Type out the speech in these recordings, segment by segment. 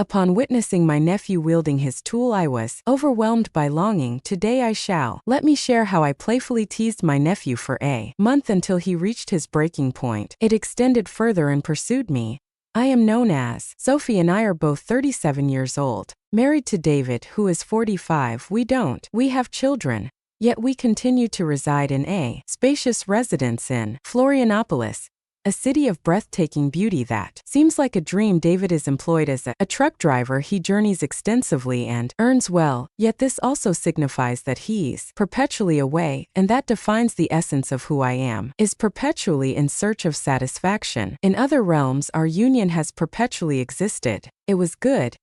Upon witnessing my nephew wielding his tool, I was overwhelmed by longing. Today I shall let me share how I playfully teased my nephew for a month until he reached his breaking point. It extended further and pursued me. I am known as Sophie and I are both 37 years old, married to David, who is 45. We have children. Yet we continue to reside in a spacious residence in Florianopolis, a city of breathtaking beauty that seems like a dream. David is employed as a truck driver. He journeys extensively and earns well, yet this also signifies that he's perpetually away, and that defines the essence of who I am, is perpetually in search of satisfaction. In other realms, our union has perpetually existed. It was good.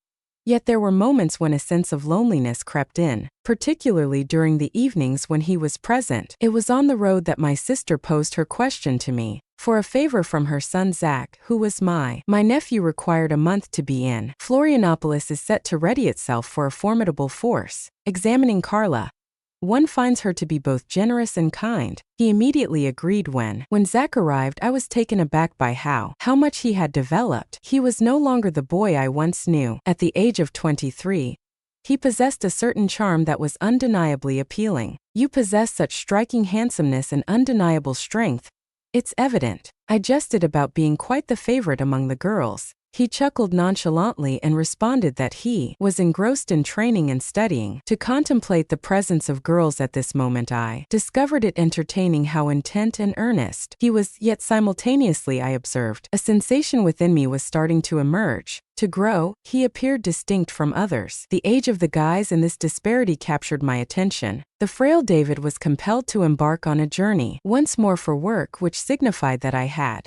Yet there were moments when a sense of loneliness crept in, particularly during the evenings when he was present. It was on the road that my sister posed her question to me for a favor from her son Zach, who was my nephew. Required a month to be in. Florianopolis is set to ready itself for a formidable force. Examining Carla, one finds her to be both generous and kind. He immediately agreed. When Zach arrived, I was taken aback by how much he had developed. He was no longer the boy I once knew. At the age of 23, he possessed a certain charm that was undeniably appealing. You possess such striking handsomeness and undeniable strength. It's evident. I jested about being quite the favorite among the girls. He chuckled nonchalantly and responded that he was engrossed in training and studying. To contemplate the presence of girls at this moment, I discovered it entertaining how intent and earnest he was, yet simultaneously I observed a sensation within me was starting to emerge, to grow. He appeared distinct from others. The age of the guys and this disparity captured my attention. The frail David was compelled to embark on a journey once more for work, which signified that I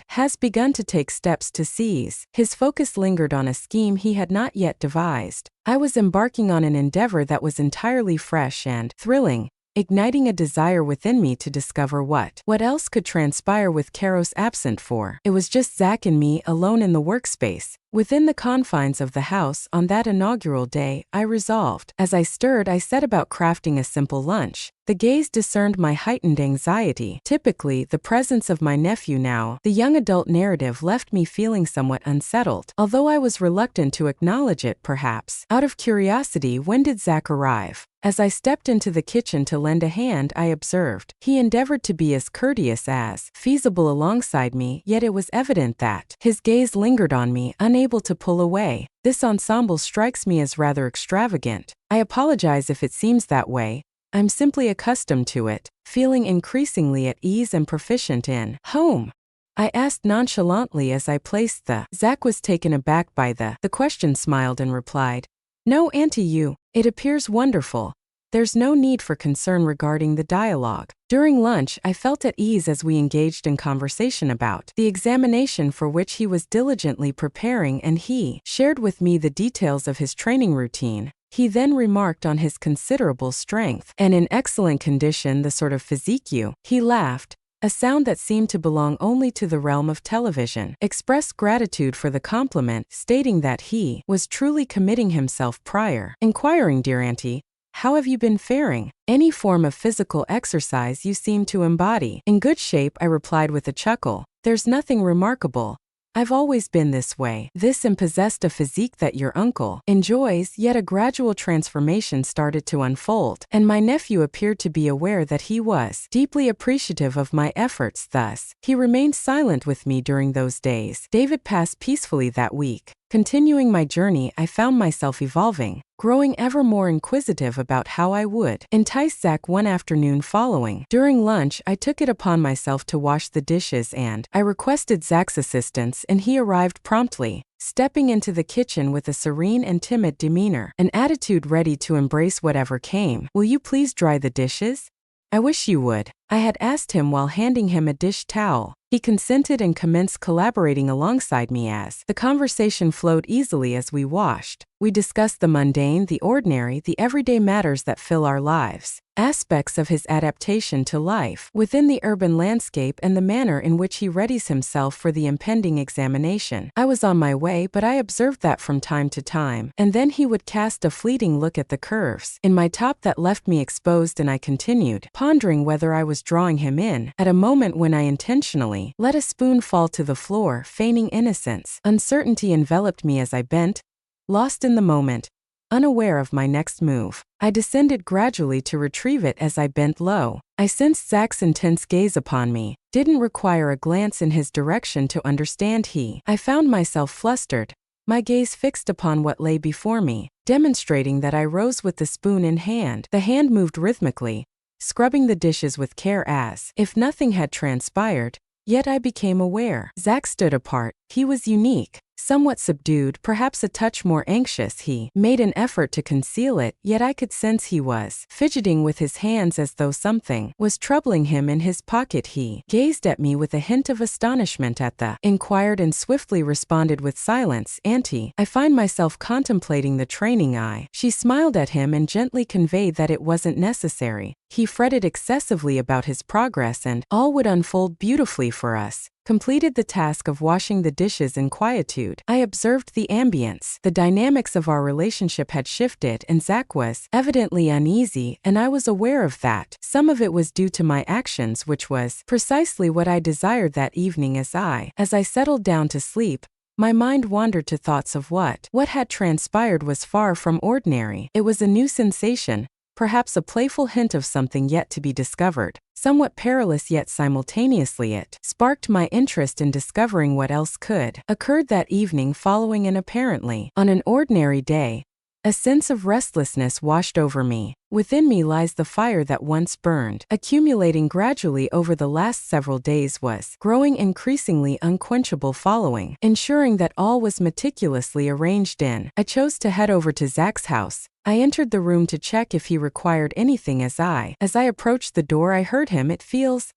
has begun to take steps to seize. His focus lingered on a scheme he had not yet devised. I was embarking on an endeavor that was entirely fresh and thrilling, igniting a desire within me to discover what else could transpire with Karos absent. For it was just Zach and me alone in the workspace, within the confines of the house. On that inaugural day, I resolved. As I stirred, I set about crafting a simple lunch. The gaze discerned my heightened anxiety. Typically, the presence of my nephew, now the young adult narrative, left me feeling somewhat unsettled, although I was reluctant to acknowledge it, perhaps out of curiosity. When did Zach arrive? As I stepped into the kitchen to lend a hand, I observed he endeavored to be as courteous as feasible alongside me, yet it was evident that his gaze lingered on me, unable to pull away. This ensemble strikes me as rather extravagant. I apologize if it seems that way. I'm simply accustomed to it, feeling increasingly at ease and proficient in home. I asked nonchalantly as I placed the. Zach was taken aback by the question, smiled and replied, "No, Auntie, it appears wonderful. There's no need for concern regarding the dialogue." During lunch, I felt at ease as we engaged in conversation about the examination for which he was diligently preparing, and he shared with me the details of his training routine. He then remarked on his considerable strength and in excellent condition, the sort of physique he laughed, a sound that seemed to belong only to the realm of television, expressed gratitude for the compliment, stating that he was truly committing himself prior. Inquiring, "Dear Auntie, how have you been faring? Any form of physical exercise you seem to embody." "In good shape," I replied with a chuckle. "There's nothing remarkable. I've always been this way." This and possessed a physique that your uncle enjoys, yet a gradual transformation started to unfold, and my nephew appeared to be aware that he was deeply appreciative of my efforts. Thus, he remained silent with me during those days. David passed peacefully that week. Continuing my journey, I found myself evolving, growing ever more inquisitive about how I would entice Zach one afternoon following. During lunch, I took it upon myself to wash the dishes, and I requested Zach's assistance, and he arrived promptly, stepping into the kitchen with a serene and timid demeanor, an attitude ready to embrace whatever came. "Will you please dry the dishes?" "I wish you would," I had asked him while handing him a dish towel. He consented and commenced collaborating alongside me. As the conversation flowed easily as we washed, we discussed the mundane, the ordinary, the everyday matters that fill our lives, aspects of his adaptation to life within the urban landscape and the manner in which he readies himself for the impending examination. I was on my way, but I observed that from time to time, and then he would cast a fleeting look at the curves in my top that left me exposed, and I continued, pondering whether I was drawing him in, at a moment when I intentionally let a spoon fall to the floor, feigning innocence. Uncertainty enveloped me as I bent lost in the moment, unaware of my next move. I descended gradually to retrieve it as I bent low. I sensed Zach's intense gaze upon me. Didn't require a glance in his direction to understand I found myself flustered, my gaze fixed upon what lay before me, demonstrating that I rose with the spoon in hand. The hand moved rhythmically, scrubbing the dishes with care as if nothing had transpired. Yet I became aware. Zach stood apart. He was unique, somewhat subdued, perhaps a touch more anxious. He made an effort to conceal it, yet I could sense he was fidgeting with his hands as though something was troubling him in his pocket. He gazed at me with a hint of astonishment at the inquired and swiftly responded with silence. Auntie, I find myself contemplating the training eye. She smiled at him and gently conveyed that it wasn't necessary. He fretted excessively about his progress and all would unfold beautifully for us. Completed the task of washing the dishes in quietude. I observed the ambience. The dynamics of our relationship had shifted and Zach was evidently uneasy, and I was aware of that. Some of it was due to my actions, which was precisely what I desired that evening. As I settled down to sleep, my mind wandered to thoughts of what had transpired was far from ordinary. It was a new sensation, perhaps a playful hint of something yet to be discovered. Somewhat perilous, yet simultaneously it sparked my interest in discovering what else could occurred that evening following an apparently on an ordinary day. A sense of restlessness washed over me. Within me lies the fire that once burned, accumulating gradually over the last several days, was growing increasingly unquenchable. Following, ensuring that all was meticulously arranged in, I chose to head over to Zach's house. I entered the room to check if he required anything. As I approached the door, I heard him. It feels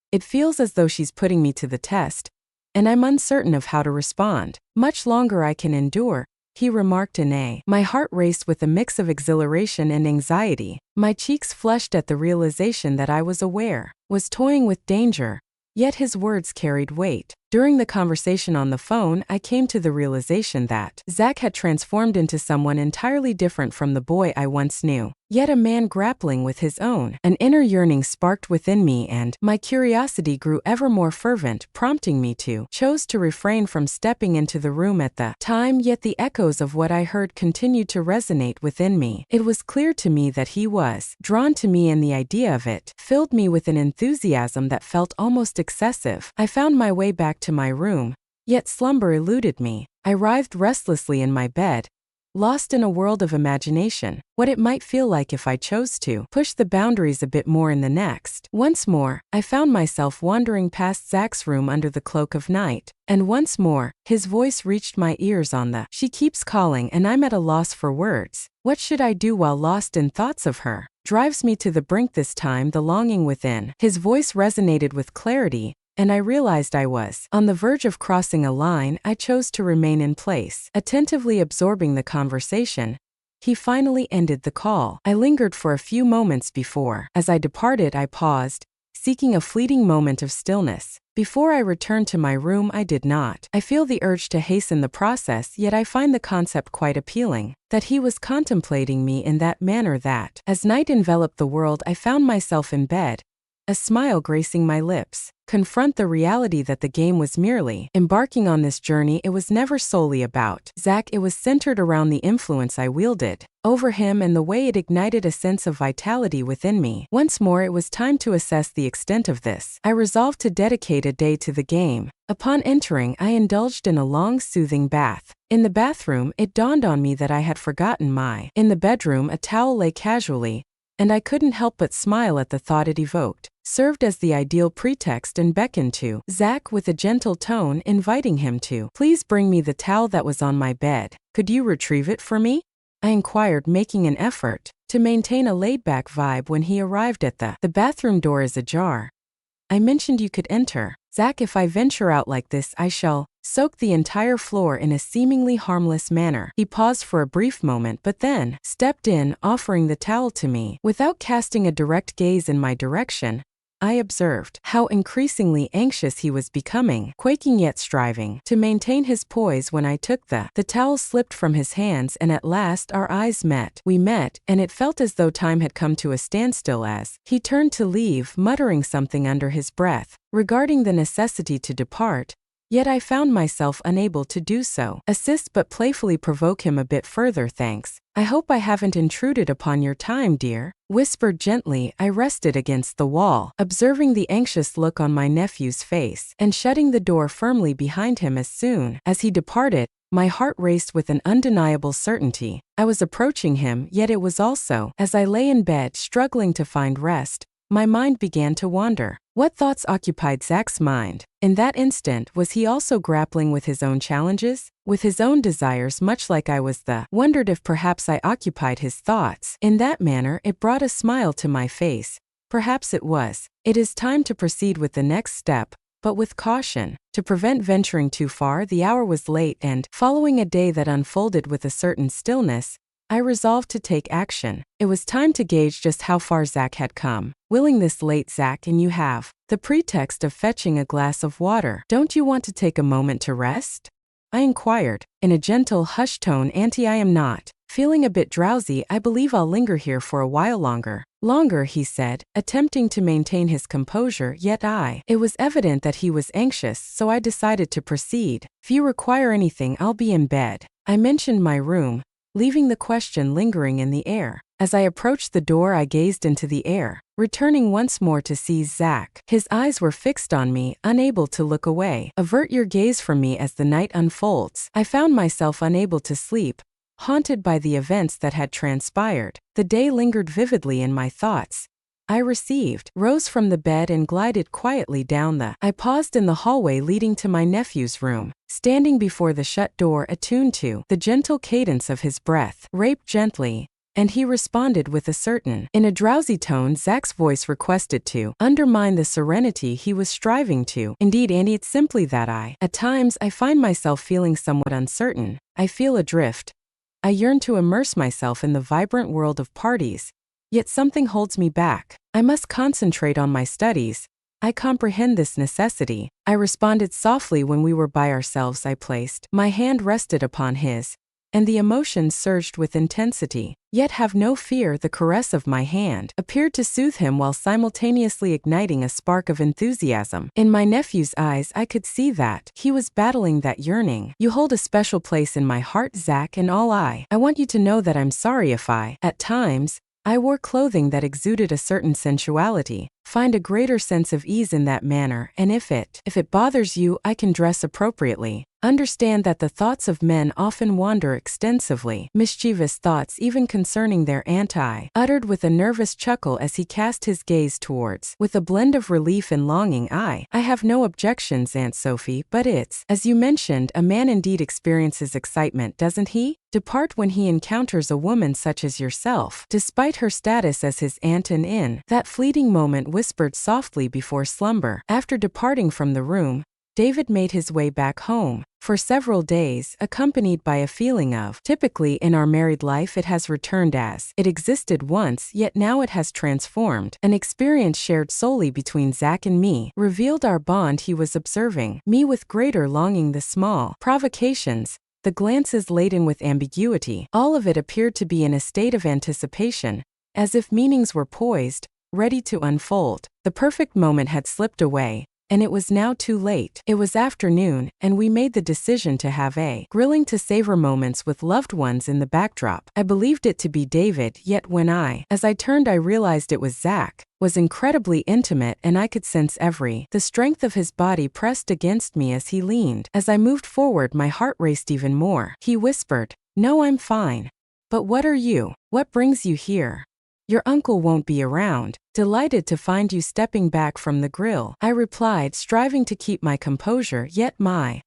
as though she's putting me to the test, and I'm uncertain of how to respond. Much longer I can endure, he remarked my heart raced with a mix of exhilaration and anxiety. My cheeks flushed at the realization that I was toying with danger. Yet his words carried weight. During the conversation on the phone, I came to the realization that Zach had transformed into someone entirely different from the boy I once knew. Yet a man grappling with his own. An inner yearning sparked within me, and my curiosity grew ever more fervent, prompting me to chose to refrain from stepping into the room at the time. Yet the echoes of what I heard continued to resonate within me. It was clear to me that he was drawn to me, and the idea of it filled me with an enthusiasm that felt almost excessive. I found my way back to my room, yet slumber eluded me. I writhed restlessly in my bed, lost in a world of imagination, what it might feel like if I chose to push the boundaries a bit more in the next. Once more, I found myself wandering past Zach's room under the cloak of night, and once more, his voice reached my ears on the "She keeps calling," and I'm at a loss for words. What should I do while lost in thoughts of her? Drives me to the brink. This time the longing within his voice resonated with clarity, and I realized I was on the verge of crossing a line. I chose to remain in place, attentively absorbing the conversation. He finally ended the call. I lingered for a few moments before. As I departed, I paused, seeking a fleeting moment of stillness. Before I returned to my room, I did not. I feel the urge to hasten the process, yet I find the concept quite appealing, that he was contemplating me in that manner. That, as night enveloped the world, I found myself in bed, a smile gracing my lips. Confront the reality that the game was merely embarking on this journey. It was never solely about Zach. It was centered around the influence I wielded over him and the way it ignited a sense of vitality within me. Once more, it was time to assess the extent of this. I resolved to dedicate a day to the game. Upon entering, I indulged in a long, soothing bath. In the bathroom, it dawned on me that I had forgotten my. In the bedroom, a towel lay casually, and I couldn't help but smile at the thought it evoked. Served as the ideal pretext and beckoned to Zach with a gentle tone, inviting him to please bring me the towel that was on my bed. Could you retrieve it for me? I inquired, making an effort to maintain a laid-back vibe. When he arrived at the bathroom door is ajar, I mentioned you could enter. Zach, if I venture out like this, I shall soak the entire floor in a seemingly harmless manner. He paused for a brief moment but then stepped in, offering the towel to me. Without casting a direct gaze in my direction, I observed how increasingly anxious he was becoming, quaking yet striving to maintain his poise. When I took the towel slipped from his hands, and at last our eyes met. We met, and it felt as though time had come to a standstill as he turned to leave, muttering something under his breath regarding the necessity to depart. Yet I found myself unable to do so. Assist but playfully provoke him a bit further, thanks. I hope I haven't intruded upon your time, dear. Whispered gently. I rested against the wall, observing the anxious look on my nephew's face, and shutting the door firmly behind him as soon as he departed. My heart raced with an undeniable certainty. I was approaching him, yet it was also, as I lay in bed struggling to find rest, my mind began to wander. What thoughts occupied Zach's mind? In that instant, was he also grappling with his own challenges? With his own desires, much like I was? Wondered if perhaps I occupied his thoughts. In that manner, it brought a smile to my face. Perhaps it was. It is time to proceed with the next step, but with caution. To prevent venturing too far, the hour was late and, following a day that unfolded with a certain stillness, I resolved to take action. It was time to gauge just how far Zach had come. Willing this late, Zach, and you have the pretext of fetching a glass of water. Don't you want to take a moment to rest? I inquired, in a gentle, hushed tone. Auntie, I am not. Feeling a bit drowsy. I believe I'll linger here for a while longer. Longer, he said, attempting to maintain his composure, yet it was evident that he was anxious, so I decided to proceed. If you require anything, I'll be in bed. I mentioned my room, leaving the question lingering in the air. As I approached the door, I gazed into the air, returning once more to seize Zach. His eyes were fixed on me, unable to look away. Avert your gaze from me as the night unfolds. I found myself unable to sleep, haunted by the events that had transpired. The day lingered vividly in my thoughts. I rose from the bed and glided quietly down I paused in the hallway leading to my nephew's room, standing before the shut door, attuned to the gentle cadence of his breath. Rape gently. And he responded with a certain, in a drowsy tone. Zach's voice requested to undermine the serenity he was striving to. Indeed, Annie, it's simply that at times, I find myself feeling somewhat uncertain. I feel adrift. I yearn to immerse myself in the vibrant world of parties, yet something holds me back. I must concentrate on my studies. I comprehend this necessity. I responded softly when we were by ourselves. I placed my hand rested upon his, and the emotions surged with intensity. Yet have no fear, the caress of my hand appeared to soothe him while simultaneously igniting a spark of enthusiasm. In my nephew's eyes, I could see that he was battling that yearning. You hold a special place in my heart, Zach, and all I want you to know that I'm sorry if at times, I wore clothing that exuded a certain sensuality. Find a greater sense of ease in that manner, and if it bothers you, I can dress appropriately. Understand that the thoughts of men often wander extensively. Mischievous thoughts even concerning their aunt. I uttered with a nervous chuckle as he cast his gaze towards, with a blend of relief and longing. I have no objections, Aunt Sophie, but it's, as you mentioned, a man indeed experiences excitement, doesn't he? Depart when he encounters a woman such as yourself, despite her status as his aunt, and in that fleeting moment whispered softly before slumber. After departing from the room, David made his way back home. For several days, accompanied by a feeling of, typically in our married life it has returned as it existed once, yet now it has transformed. An experience shared solely between Zach and me revealed our bond. He was observing me with greater longing. The small provocations, the glances laden with ambiguity, all of it appeared to be in a state of anticipation, as if meanings were poised, ready to unfold. The perfect moment had slipped away, and it was now too late. It was afternoon, and we made the decision to have a grilling to savor moments with loved ones in the backdrop. I believed it to be David, yet when as I turned, I realized it was Zach. Was incredibly intimate, and I could sense the strength of his body pressed against me as he leaned. As I moved forward, my heart raced even more. He whispered, "No, I'm fine. But what are you? What brings you here? Your uncle won't be around. Delighted to find you stepping back from the grill," I replied, striving to keep my composure, yet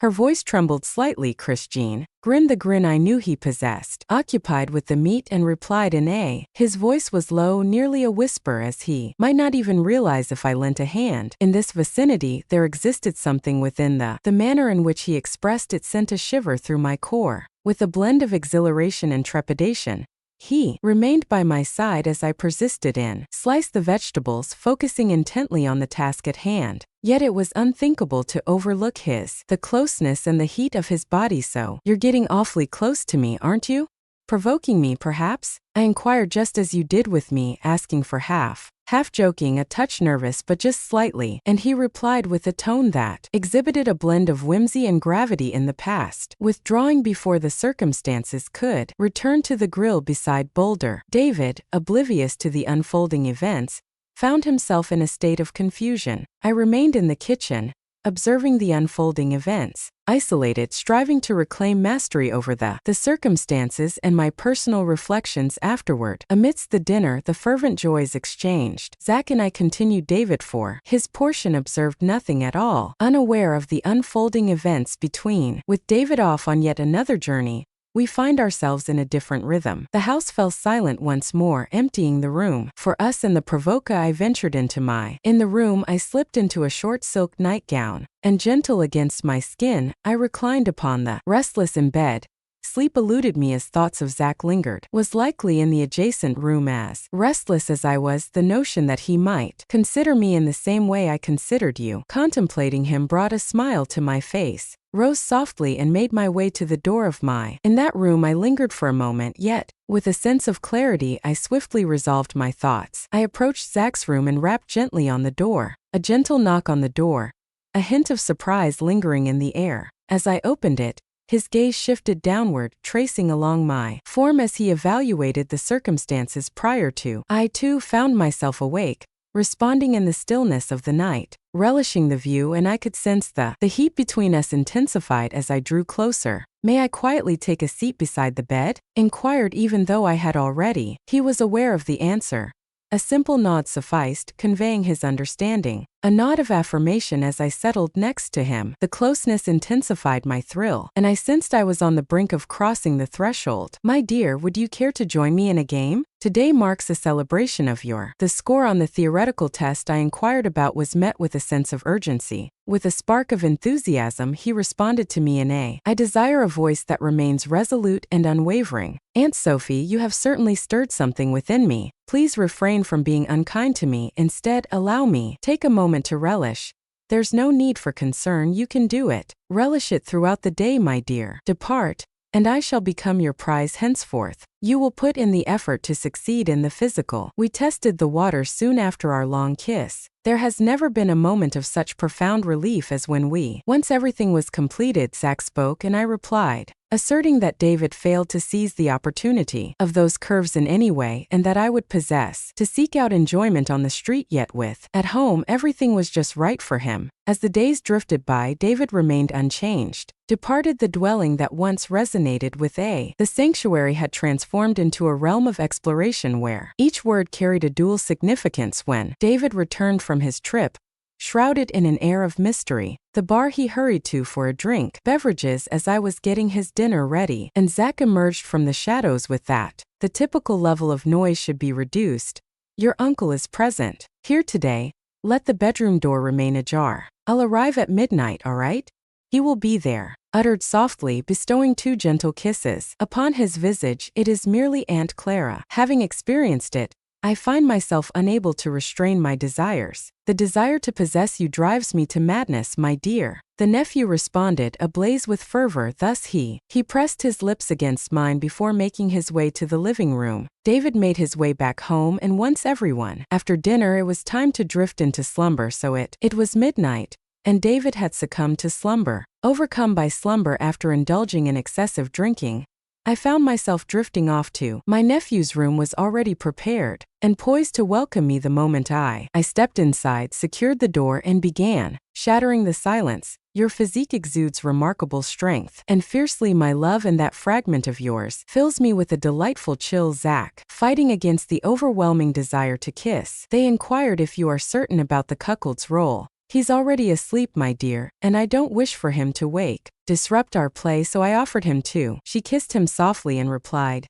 her voice trembled slightly. Christine grinned the grin I knew he possessed, occupied with the meat, and replied in his voice was low, nearly a whisper, as he might not even realize if I lent a hand. In this vicinity, there existed something within the manner in which he expressed it sent a shiver through my core. With a blend of exhilaration and trepidation, he remained by my side as I persisted in slice the vegetables, focusing intently on the task at hand. Yet it was unthinkable to overlook the closeness and the heat of his body. "So, you're getting awfully close to me, aren't you?" Provoking me, perhaps? I inquired just as you did with me, asking for half joking, a touch nervous but just slightly, and he replied with a tone that exhibited a blend of whimsy and gravity in the past, withdrawing before the circumstances could return to the grill beside Boulder. David, oblivious to the unfolding events, found himself in a state of confusion. I remained in the kitchen, observing the unfolding events, isolated, striving to reclaim mastery over the circumstances and my personal reflections afterward. Amidst the dinner, the fervent joys exchanged. Zach and I continued. David for his portion observed nothing at all, unaware of the unfolding events between. With David off on yet another journey, we find ourselves in a different rhythm. The house fell silent once more, emptying the room for us and the provoca. I ventured into in the room. I slipped into a short silk nightgown, and gentle against my skin, I reclined upon the restless in bed. Sleep eluded me as thoughts of Zach lingered. Was likely in the adjacent room. As restless as I was, the notion that he might consider me in the same way I considered you contemplating him brought a smile to my face, rose softly and made my way to the door of In that room I lingered for a moment, yet, with a sense of clarity, I swiftly resolved my thoughts. I approached Zach's room and rapped gently on the door. A gentle knock on the door, a hint of surprise lingering in the air. As I opened it, his gaze shifted downward, tracing along my form as he evaluated the circumstances prior to. I too found myself awake, responding in the stillness of the night, relishing the view, and I could sense the heat between us intensified as I drew closer. May I quietly take a seat beside the bed? Inquired, even though I had already. He was aware of the answer. A simple nod sufficed, conveying his understanding. A nod of affirmation as I settled next to him. The closeness intensified my thrill, and I sensed I was on the brink of crossing the threshold. My dear, would you care to join me in a game? Today marks a celebration of the score on the theoretical test I inquired about was met with a sense of urgency. With a spark of enthusiasm, he responded to me in I desire a voice that remains resolute and unwavering. Aunt Sophie, you have certainly stirred something within me. Please refrain from being unkind to me. Instead, allow me. Take a moment to relish. There's no need for concern, you can do it. Relish it throughout the day, my dear. Depart, and I shall become your prize henceforth. You will put in the effort to succeed in the physical. We tested the water soon after our long kiss. There has never been a moment of such profound relief as when once everything was completed, Zach spoke, and I replied, asserting that David failed to seize the opportunity of those curves in any way, and that I would possess to seek out enjoyment on the street, yet at home everything was just right for him. As the days drifted by, David remained unchanged. Departed the dwelling that once resonated with the sanctuary had transformed into a realm of exploration where each word carried a dual significance. When David returned from his trip, shrouded in an air of mystery, the bar he hurried to for a drink, beverages as I was getting his dinner ready, and Zach emerged from the shadows with that the typical level of noise should be reduced. Your uncle is present here today. Let the bedroom door remain ajar. I'll arrive at midnight, all right? He will be there, uttered softly, bestowing 2 gentle kisses upon his visage. It is merely Aunt Clara. Having experienced it, I find myself unable to restrain my desires. The desire to possess you drives me to madness, my dear. The nephew responded, ablaze with fervor. Thus he pressed his lips against mine before making his way to the living room. David made his way back home, and once everyone after dinner, it was time to drift into slumber. So it was midnight, and David had succumbed to slumber. Overcome by slumber after indulging in excessive drinking, I found myself drifting off to my nephew's room. Was already prepared and poised to welcome me the moment I stepped inside, secured the door, and began shattering the silence. Your physique exudes remarkable strength and fiercely, my love, and that fragment of yours fills me with a delightful chill. Zach, fighting against the overwhelming desire to kiss, they inquired if you are certain about the cuckold's role. He's already asleep, my dear, and I don't wish for him to disrupt our play, so I offered him to. She kissed him softly and replied,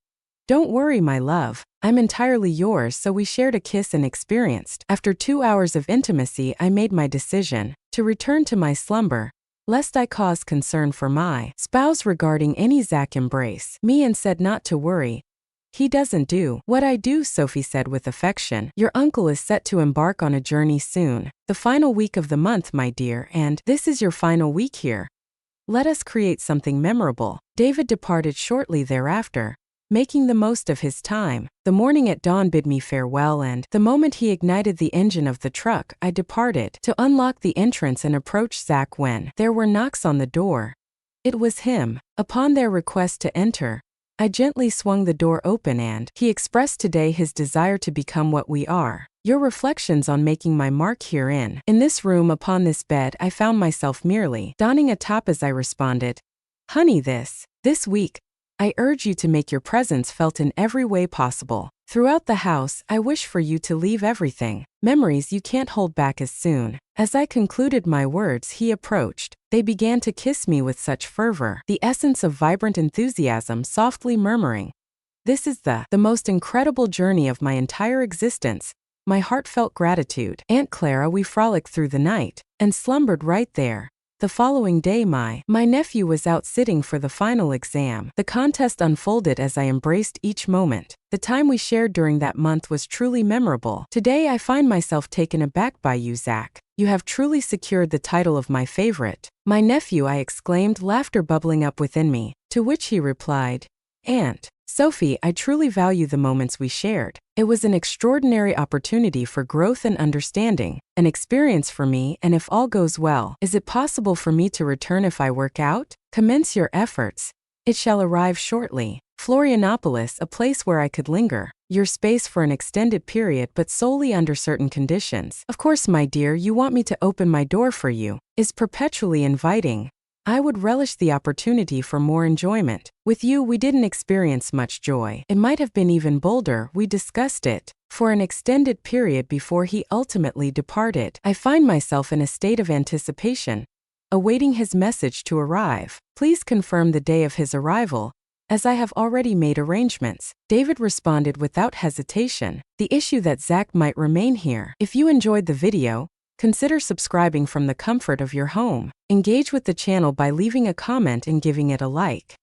don't worry, my love, I'm entirely yours. So we shared a kiss and experienced. After 2 hours of intimacy, I made my decision to return to my slumber, lest I cause concern for my spouse regarding any Zach embrace me, and said not to worry. He doesn't do what I do, Sophie said with affection. Your uncle is set to embark on a journey soon. The final week of the month, my dear, and this is your final week here. Let us create something memorable. David departed shortly thereafter, making the most of his time. The morning at dawn bid me farewell, and the moment he ignited the engine of the truck, I departed to unlock the entrance and approach Zach when there were knocks on the door. It was him. Upon their request to enter, I gently swung the door open and he expressed today his desire to become what we are. Your reflections on making my mark herein. In this room upon this bed I found myself merely donning a top as I responded, Honey, this week, I urge you to make your presence felt in every way possible. Throughout the house, I wish for you to leave everything, memories you can't hold back as soon. As I concluded my words, he approached. They began to kiss me with such fervor, the essence of vibrant enthusiasm softly murmuring, This is the most incredible journey of my entire existence. My heartfelt gratitude. Aunt Clara, we frolicked through the night and slumbered right there. The following day my nephew was out sitting for the final exam. The contest unfolded as I embraced each moment. The time we shared during that month was truly memorable. Today I find myself taken aback by you, Zach. You have truly secured the title of my favorite. My nephew, I exclaimed, laughter bubbling up within me, to which he replied, Aunt Sophie, I truly value the moments we shared. It was an extraordinary opportunity for growth and understanding, an experience for me, and if all goes well, is it possible for me to return if I work out? Commence your efforts. It shall arrive shortly. Florianopolis, a place where I could linger. Your space for an extended period but solely under certain conditions. Of course, my dear, you want me to open my door for you. Is perpetually inviting. I would relish the opportunity for more enjoyment. With you, we didn't experience much joy. It might have been even bolder. We discussed it for an extended period before he ultimately departed. I find myself in a state of anticipation, awaiting his message to arrive. Please confirm the day of his arrival, as I have already made arrangements. David responded without hesitation. The issue that Zach might remain here. If you enjoyed the video, consider subscribing from the comfort of your home. Engage with the channel by leaving a comment and giving it a like.